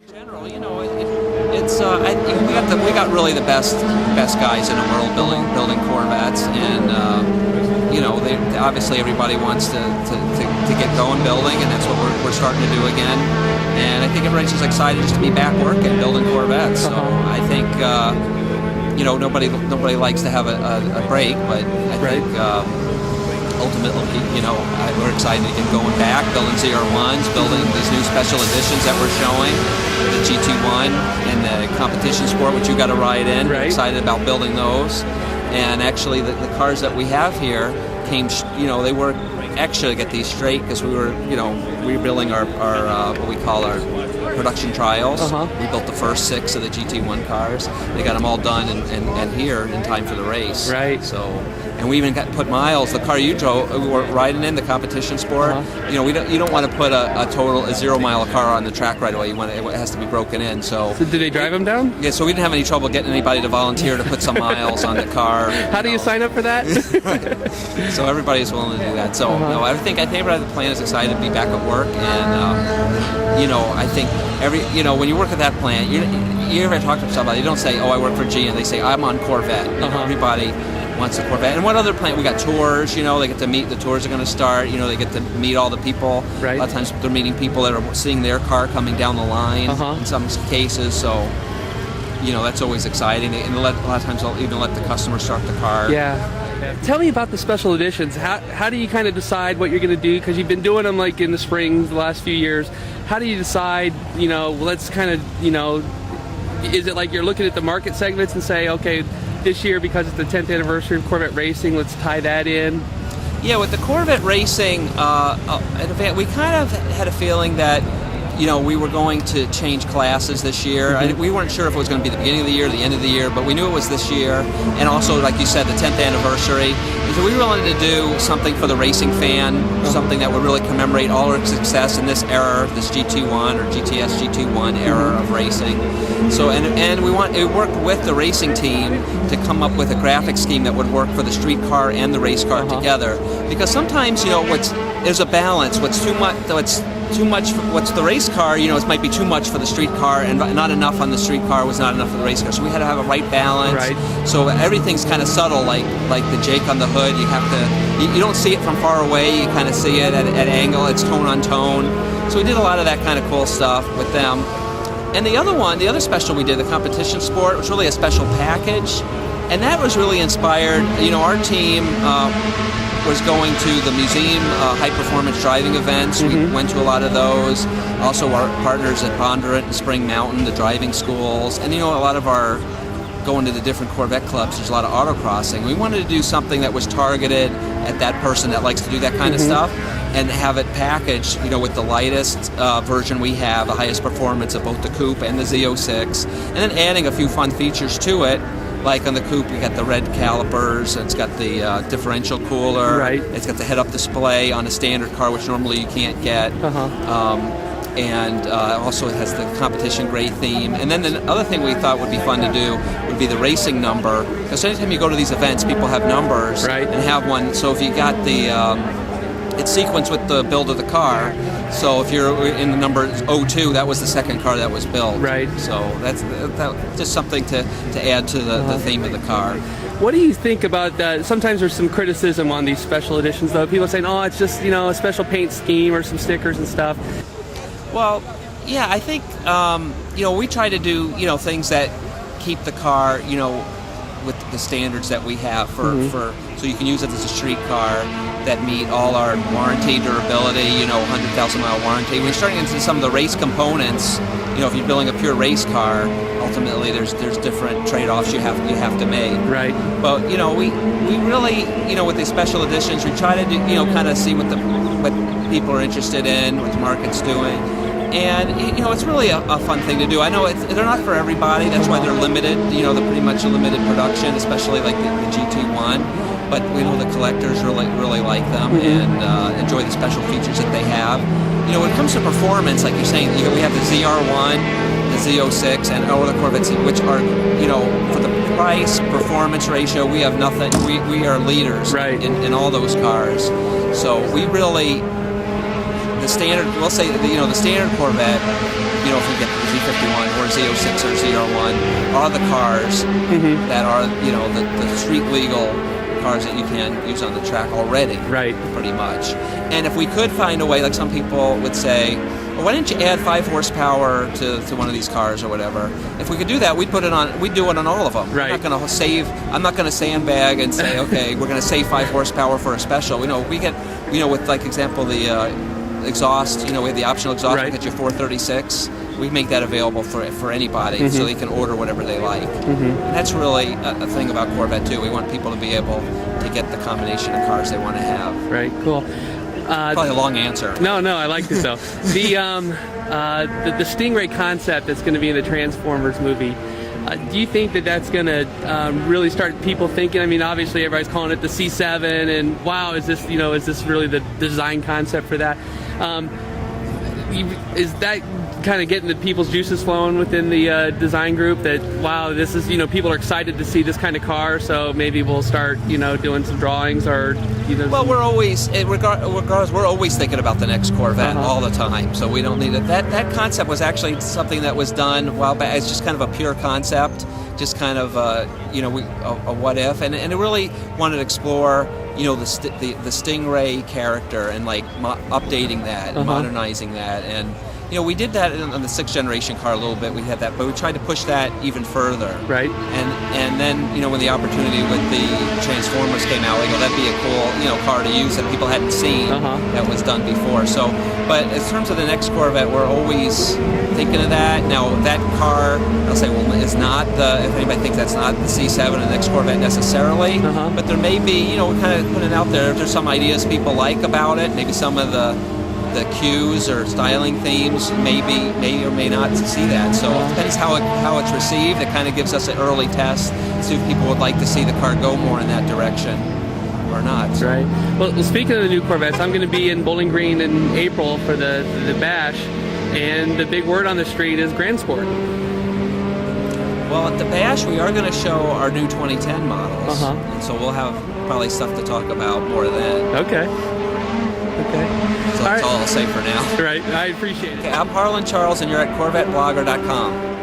In general, you know, we got really the best guys in the world building Corvettes, and you know, obviously everybody wants to get going building, and that's what we're starting to do again. And I think everybody's just excited just to be back working building Corvettes. So I think you know, nobody likes to have a break, but I think ultimately, you know, we're excited to get going back, building ZR1s, building these new special editions that we're showing, the GT1 and the competition sport, which you got to ride in. We're excited about building those. And actually, the cars that we have here came, you know, they were actually, to get these straight, because we were, you know, rebuilding our what we call our production trials. We built the first 6 of the GT1 cars. They got them all done and here in time for the race. So, and we even put miles. The car you drove, we were riding in the competition sport. You know, you don't want to put a 0-mile car on the track right away. It has to be broken in. So did they drive them down? Yeah. So we didn't have any trouble getting anybody to volunteer to put some miles on the car. How do you sign up for that? So everybody's willing to do that. So no, I think everybody at the plant is excited to be back at work, and you know, I think you know, when you work at that plant, you ever talk to somebody, you don't say, "Oh, I work for G," and they say, "I'm on Corvette." You know, everybody wants a Corvette. And what other plant? We got tours. You know, they get to meet. The tours are going to start. You know, they get to meet all the people. A lot of times they're meeting people that are seeing their car coming down the line. In some cases, so you know, that's always exciting. And a lot of times they'll even let the customer start the car. Tell me about the special editions. How do you kind of decide what you're going to do? Because you've been doing them like in the spring the last few years. How do you decide, you know, let's kind of, you know, is it like you're looking at the market segments and say, okay, this year because it's the 10th anniversary of Corvette racing, let's tie that in? Yeah, with the Corvette racing event, we kind of had a feeling that, you know, we were going to change classes this year. We weren't sure if it was going to be the beginning of the year or the end of the year, but we knew it was this year. And also, like you said, the 10th anniversary. So we wanted to do something for the racing fan, something that would really commemorate all our success in this era, this GT1 or GTS GT1 era of racing. So, and we worked with the racing team to come up with a graphic scheme that would work for the street car and the race car together. Because sometimes, you know, there's a balance. What's the race car, you know, it might be too much for the street car, and not enough on the street car was not enough for the race car. So we had to have a right balance. So everything's kind of subtle, like the Jake on the hood. You have to, you don't see it from far away. You kind of see it at angle. It's tone on tone. So we did a lot of that kind of cool stuff with them. And the other special we did, the competition sport, was really a special package, and that was really inspired. You know, our team was going to the museum high-performance driving events. We went to a lot of those. Also, our partners at Bondurant and Spring Mountain, the driving schools. And, you know, a lot of our going to the different Corvette clubs, there's a lot of autocrossing. We wanted to do something that was targeted at that person that likes to do that kind of stuff, and have it packaged, you know, with the lightest version we have, the highest performance of both the Coupe and the Z06, and then adding a few fun features to it. Like on the Coupe, we got the red calipers, it's got the differential cooler, it's got the head-up display on a standard car, which normally you can't get, and also it has the competition gray theme. And then the other thing we thought would be fun to do would be the racing number, because anytime you go to these events, people have numbers and have one. So if you got it's sequenced with the build of the car. So if you're in the number 02, that was the second car that was built. So that's just something to add to the theme of the car. What do you think about that? Sometimes there's some criticism on these special editions, though. People saying, "Oh, it's just, you know, a special paint scheme or some stickers and stuff." Well, yeah, I think you know, we try to do, you know, things that keep the car, you know, with the standards that we have for so you can use it as a street car, that meet all our warranty, durability, you know, 100,000-mile warranty. When you're starting into some of the race components, you know, if you're building a pure race car, ultimately there's different trade-offs you have to make. But you know, we really, you know, with the special editions, we try to do, you know, kind of see what people are interested in, what the market's doing. And, you know, it's really a fun thing to do. I know they're not for everybody. That's why they're limited. You know, they're pretty much a limited production, especially like the GT1. But we know the collectors really like them and enjoy the special features that they have. You know, when it comes to performance, like you're saying, you know, we have the ZR1, the Z06, and all the Corvettes, which are, you know, for the price performance ratio, we have nothing. We are leaders in all those cars. So we really. the standard, we'll say, the standard Corvette, if you get the Z51 or Z06 or Z01, are the cars that are, the street legal cars that you can use on the track already, right? Pretty much. And if we could find a way, like some people would say, well, why didn't you add 5 horsepower to one of these cars or whatever? If we could do that, we'd do it on all of them. Right. I'm not going to sandbag and say, okay, we're going to save 5 horsepower for a special. We get, with like example the exhaust. We have the optional exhaust. Right. We get you 436. We make that available for anybody, so they can order whatever they like. And that's really a thing about Corvette too. We want people to be able to get the combination of cars they want to have. Right. Cool. Probably a long answer. No, I liked it though. The Stingray Concept that's going to be in the Transformers movie. Do you think that that's going to really start people thinking? I mean, obviously everybody's calling it the C7, and wow, is this really the design concept for that? Is that kind of getting the people's juices flowing within the design group? That wow, this is people are excited to see this kind of car, so maybe we'll start doing some drawings or Well, we're always regardless, we're always thinking about the next Corvette all the time, so we don't need it. That concept was actually something that was done a while back. It's just kind of a pure concept, just kind of a what if, and it really wanted to explore the Stingray character and like updating that, and modernizing that, and we did that on the 6th generation car a little bit. We had that, but we tried to push that even further. Right. And then when the opportunity with the Transformers came out, we go, that'd be a cool car to use that people hadn't seen that was done before. So, but in terms of the next Corvette, we're always thinking of that. Now that car, I'll say, well, is not if anybody thinks that's not the C7 and the next Corvette necessarily, but there may be, we're kind of putting it out there. If there's some ideas people like about it, maybe some of the cues or styling themes may or may not see that. So it depends how it's received. It kind of gives us an early test, see if people would like to see the car go more in that direction or not. So. Right. Well, speaking of the new Corvettes, I'm going to be in Bowling Green in April for the Bash, and the big word on the street is Grand Sport. Well, at the Bash, we are going to show our new 2010 models, and so we'll have probably stuff to talk about more then. Okay. So that's all I'll say for now. Right, I appreciate it. Okay, I'm Harlan Charles, and you're at CorvetteBlogger.com.